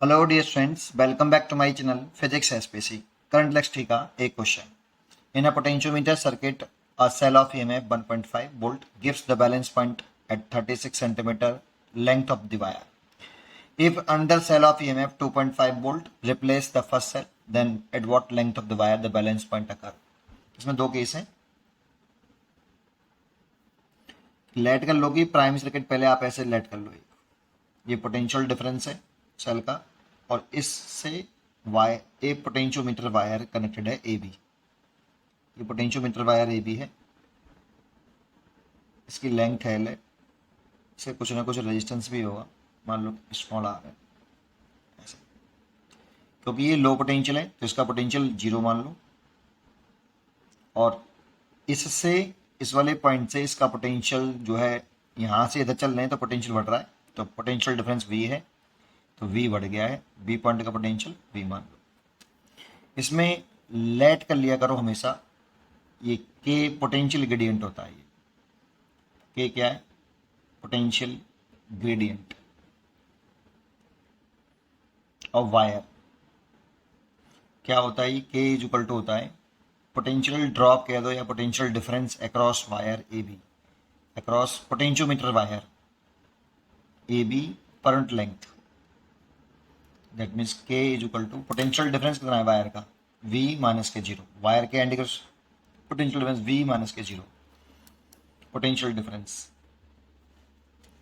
Hello dear friends, welcome back to my channel Physics SPC. Current let's take a question. In a potentiometer circuit, a cell of EMF 1.5 volt gives the balance point at 36 centimeter length of the wire. If another cell of EMF 2.5 volt replace the first cell, then at what length of the wire the balance point occur? इसमें दो case हैं. Late कर लो कि primary circuit पहले आप ऐसे late कर लो. ये पोटेंशियल डिफरेंस है सेल का और इससे वायर ए पोटेंशियोमीटर वायर कनेक्टेड है ए बी. ये पोटेंशियोमीटर वायर ए बी है, इसकी लेंथ है एल है, इससे कुछ ना कुछ रेजिस्टेंस भी होगा, मान लो स्मॉल आर है ऐसे. क्योंकि ये लो पोटेंशियल है तो इसका पोटेंशियल जीरो मान लो, और इससे इस वाले पॉइंट से इसका पोटेंशियल जो है यहाँ से इधर चल रहे हैं तो पोटेंशियल बढ़ रहा है, तो पोटेंशियल डिफरेंस V है तो V बढ़ गया है. B पॉइंट का पोटेंशियल V मान लो. इसमें लेट कर लिया करो हमेशा, ये K पोटेंशियल ग्रेडियंट होता है. ये K क्या है? पोटेंशियल ग्रेडियंट और वायर क्या होता है? ये K इज इक्वल टू होता है पोटेंशियल ड्रॉप कह दो या potential difference across wire A B, across potentiometer wire A B current length. That means K is equal to potential difference कितना है वायर का? V माइनस के जीरो. वायर के end potential difference V minus के zero. Potential difference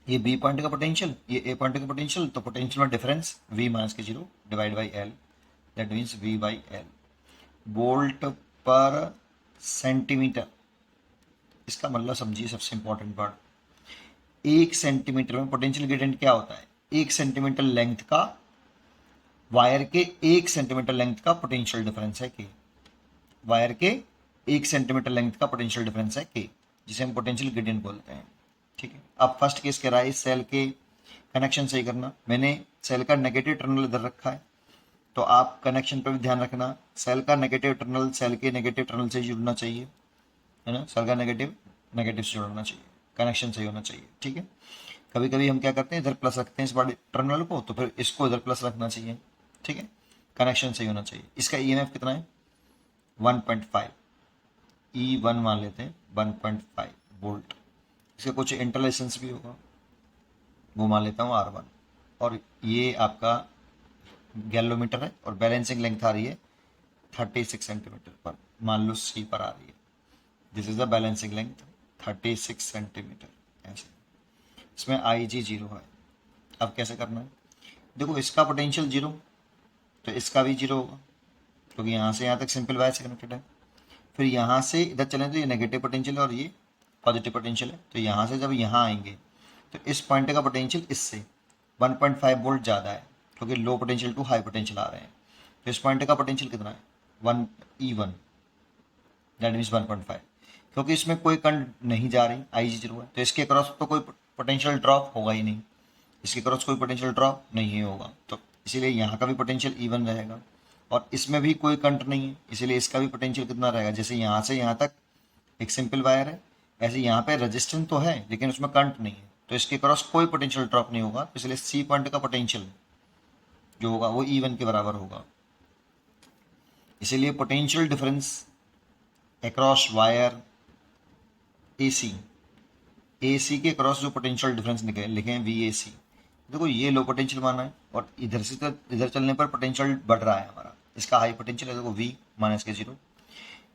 ये B point का potential, ये A point का पोटेंशियल, तो पोटेंशियल में डिफरेंस V माइनस के zero divide by L. That means V by L. Volt पर सेंटीमीटर, इसका मतलब समझिए सबसे इंपॉर्टेंट वर्ड. एक सेंटीमीटर में पोटेंशियल ग्रेडियंट क्या होता है? एक सेंटीमीटर लेंथ का, वायर के एक सेंटीमीटर लेंथ का पोटेंशियल डिफरेंस है के. वायर के एक सेंटीमीटर लेंथ का पोटेंशियल डिफरेंस है के, जिसे हम पोटेंशियल ग्रेडियंट बोलते हैं. ठीक है. अब फर्स्ट केस कह रहा है सेल के कनेक्शन सही करना. मैंने सेल का नेगेटिव टर्मिनल इधर रखा है, तो आप कनेक्शन पर भी ध्यान रखना. सेल का नेगेटिव टर्मिनल सेल के नेगेटिव टर्मिनल से जुड़ना चाहिए, है ना. सेल का नेगेटिव नेगेटिव से जुड़ना चाहिए, कनेक्शन सही होना चाहिए. ठीक है. कभी कभी हम क्या करते हैं, इधर प्लस रखते हैं इस बड़े टर्मिनल को, तो फिर इसको इधर प्लस रखना चाहिए. ठीक है. कनेक्शन सही होना चाहिए. इसका ईएमएफ कितना है? 1.5. E1 मान लेते हैं 1.5 वोल्ट. इसका कुछ इंटरलेसेंस भी होगा, वो मान लेता हूँ R1. और ये आपका गैलोमीटर है और बैलेंसिंग लेंथ आ रही है 36 सेंटीमीटर पर, मान लो C पर आ रही है. This is the balancing length 36 centimetre ऐसे. इसमें IG जीरो है. अब कैसे करना है? देखो, इसका पोटेंशियल जीरो तो इसका भी जीरो होगा, क्योंकि यहाँ से यहाँ तक सिंपल वायर से कनेक्टेड है. फिर यहाँ से इधर चलें तो ये नेगेटिव पोटेंशियल है और ये पॉजिटिव पोटेंशियल है. तो यहाँ से जब यहाँ आएंगे तो इस पॉइंट का पोटेंशियल इससे 1.5 वोल्ट ज़्यादा है, क्योंकि low potential to high potential आ रहे हैं. तो इस पॉइंट का पोटेंशियल कितना है? 1 E1, दैट मीन्स 1.5. क्योंकि इसमें कोई करंट नहीं जा रही, IG जीरो है, तो इसके अक्रॉस तो कोई पोटेंशियल ड्रॉप होगा ही नहीं. इसके क्रॉस कोई पोटेंशियल ड्रॉप नहीं होगा, तो इसीलिए यहाँ का भी पोटेंशियल E1 रहेगा. और इसमें भी कोई करंट नहीं है, इसीलिए इसका भी पोटेंशियल कितना रहेगा? जैसे यहाँ से यहाँ तक एक सिंपल वायर है, ऐसे यहाँ पे रेजिस्टेंस तो है लेकिन उसमें करंट नहीं है, तो इसके क्रॉस कोई पोटेंशियल ड्रॉप नहीं होगा. इसलिए C पॉइंट का पोटेंशियल जो होगा वो E1 के बराबर होगा. इसीलिए potential difference across wire AC के क्रॉस जो पोटेंशियल डिफरेंस लिखे VAC. देखो, ये लो पोटेंशियल माना है और इधर से इधर चलने पर पोटेंशियल बढ़ रहा है हमारा. इसका हाई पोटेंशियल है, देखो V माइनस के जीरो,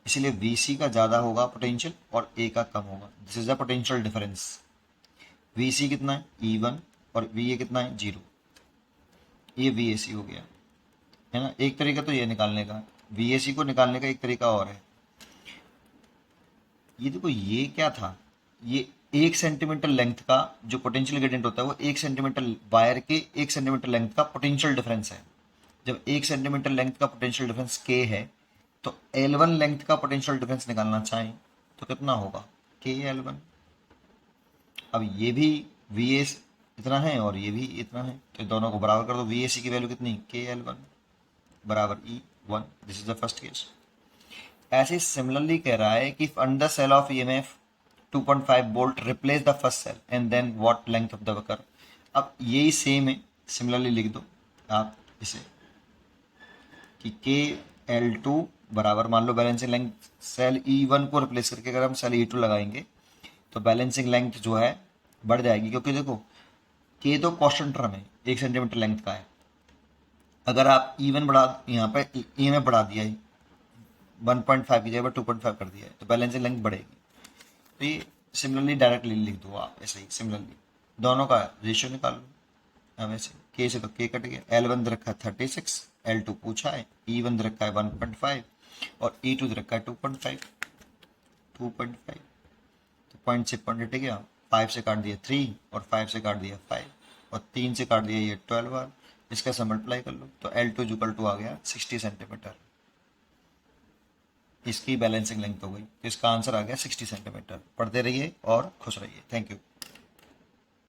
इसीलिए VC का ज़्यादा होगा पोटेंशियल और A का कम होगा. This is the potential difference. VC कितना है? E1 और VA कितना है? जीरो. ये VAC हो गया, है ना. एक तरीका तो ये निकालने का, VAC को निकालने का एक तरीका और है. ये देखो, ये क्या था? ये 1 सेंटीमीटर लेंथ का जो पोटेंशियल ग्रेडियंट होता है वो 1 सेंटीमीटर वायर के 1 सेंटीमीटर लेंथ का पोटेंशियल डिफरेंस है. जब 1 सेंटीमीटर लेंथ का पोटेंशियल डिफरेंस K है, तो L1 लेंथ का पोटेंशियल डिफरेंस निकालना चाहें तो कितना होगा? KL1. अब ये भी VA इतना है और ये भी इतना है, तो दोनों को बराबर कर दो. VAC की वैल्यू कितनी? KL1 बराबर E1. This is the first case. ऐसे सिमिलरली कह रहा है कि under cell of EMF 2.5 volt replace the first cell and then what length of the वकर. अब यही सेम है, सिमिलरली लिख दो आप. इसे कि KL2 बराबर, मान लो बैलेंसिंग लेंथ सेल E1 को रिप्लेस करके अगर हम सेल E2 लगाएंगे तो बैलेंसिंग लेंथ जो है बढ़ जाएगी, क्योंकि देखो K तो कांस्टेंट टर्म है, 1 सेंटीमीटर लेंथ का है। अगर आप E1 बढ़ा, यहाँ पे E में बढ़ा दिया है 1.5 की जगह 2.5 कर दिया है तो बैलेंसिंग लेंथ बढ़ेगी। तो ये सिमिलरली डायरेक्टली लिख दो आप ऐसे ही, सिमिलरली दोनों का रेशियो निकाल लो। अब ऐसे K से तो K कट गया, L1 दे रखा है 36, L2 पूछा है, E1 दे रखा है 1.5 और E2 दे रखा है 2.5। तो पॉइंट से पॉइंट हट गया, 5 से काट दिया 3 और 5 से काट दिया 5 और 3 से काट दिया ये 12 बार। इसका से मल्टीप्लाई कर लो तो L2 आ गया 60 सेंटीमीटर। इसकी बैलेंसिंग लेंथ हो गई, तो इसका आंसर आ गया 60 सेंटीमीटर। पढ़ते रहिए और खुश रहिए। Thank you.